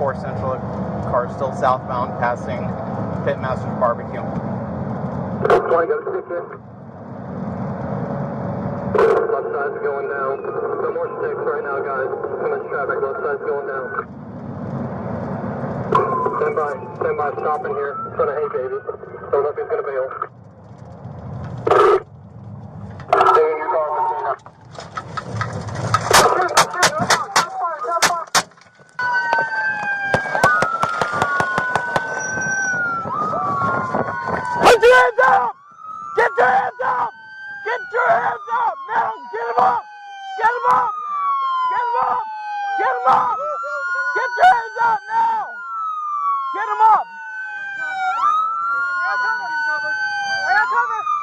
4 Central, car still southbound, passing Pitmaster's Barbecue. I got a ticket. Left side's going down. No more sticks right now, guys. Too much traffic. Left side's going down. Stand by. Stand by. Stopping here. In front of Hey Baby. Don't know if he's going to bail. Stay in your car, Messina. Put your hands up! Get your hands up! Get your hands up! Now! Get him up! Get him up! Get him up! Get him up! Get your hands up now! Get him up! I got cover.